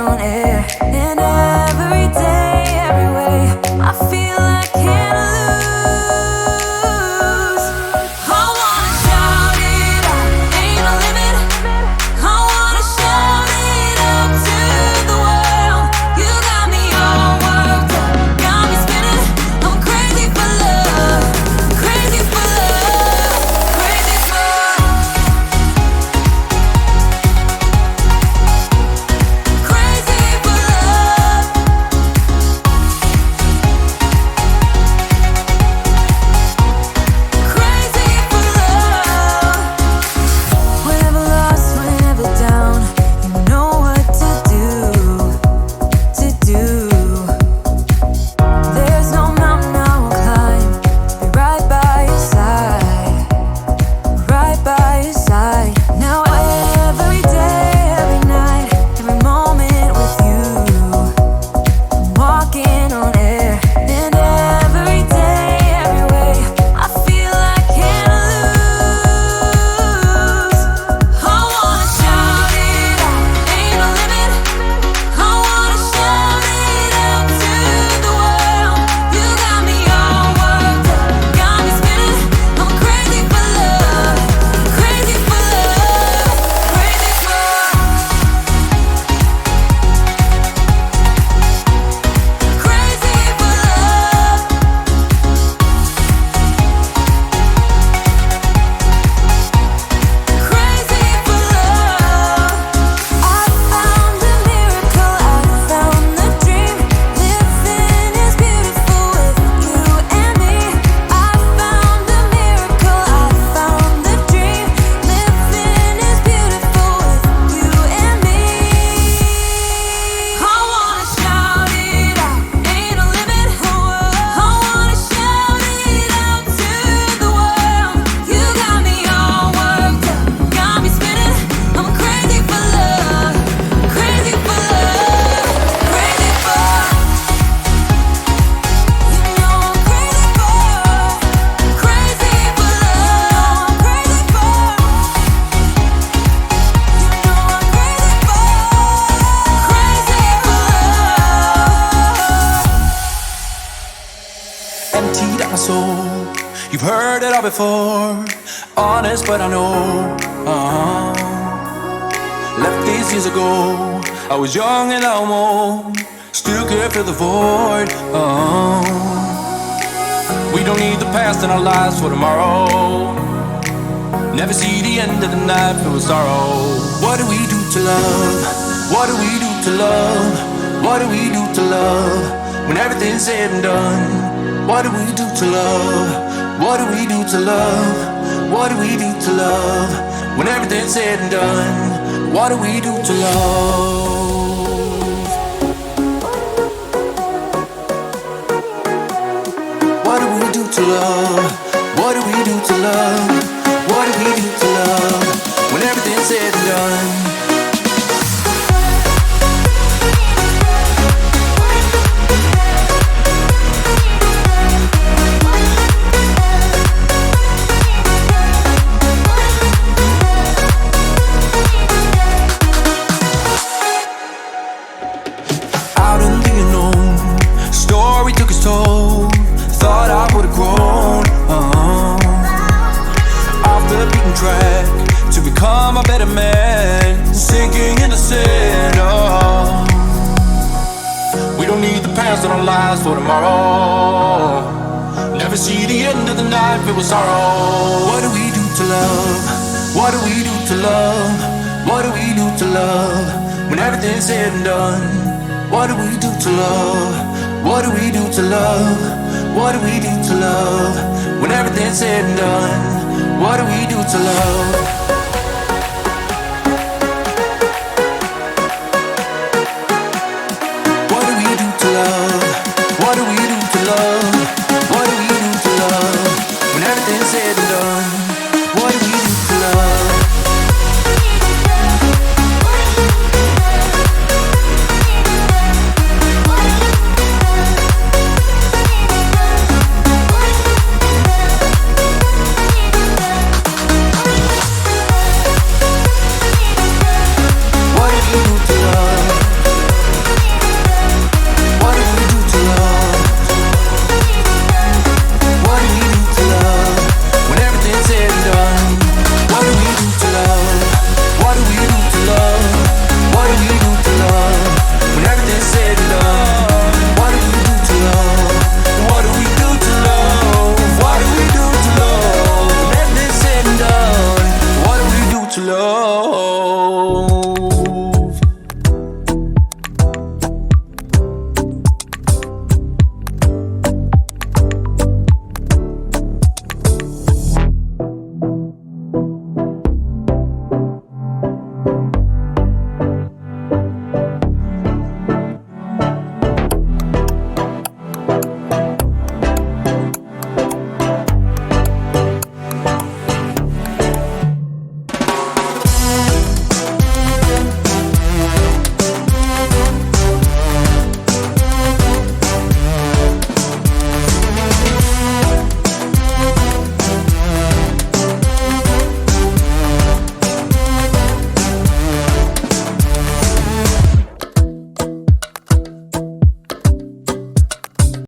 on air. And every day, every way, I feel I can't lose. I wanna shout it out, ain't no limit. I wanna shout it out to the world. You got me all worked up, got me spinning. I'm crazy for love, crazy for love, crazy for love. Crazy for love. Crazy for love. Whenever lost, whenever down, you know what to do, to do. There's no mountain I won't climb, be right by your side, right by your side. Now every day, every night, every moment with you, I'm walking on air. And every day, every way, I feel I can't lose. I wanna shout it out, ain't no limit. I wanna shout it out to the world. You got me all worked up, got me spinning. I'm crazy for love, crazy for love, crazy for love. Crazy for love. Crazy for love. I found a miracle, I found the dream. Living is beautiful with you and me. I found a miracle, I found the dream. Living is beautiful with you and me. I wanna shout it out, ain't no limit. I wanna shout it out to the world. You got me all worked up, got me spinning. I'm crazy for love, crazy for love, crazy for love. You know I'm crazy for love, crazy for love, crazy for love. You know I'm crazy for love, crazy for love. Emptied out my soul. You've heard it all before. Honest, but I know. Left these years ago. I was young and almost still could feel the void. We don't need the past in our lives for tomorrow. Never see the end of the night filled with sorrow. What do we do to love? What do we do to love? What do we do to love? When everything's said and done. What do we do to love? What do we do to love? What do we do to love? When everything's said and done. What do we do to love? What do we do to love? What do we do to love? What do we do to love? When everything's said and done. Out in the unknown, story took its toll. Thought I would've grown off the beaten track to become a better man, sinking in the sand. We don't need the past in our lives for tomorrow. Never see the end of the night filled with sorrow. What do we do to love? What do we do to love? What do we do to love? When everything's said and done. What do we do to love? What do we do to love? What do we do to love? When everything's said and done. What do we do to love?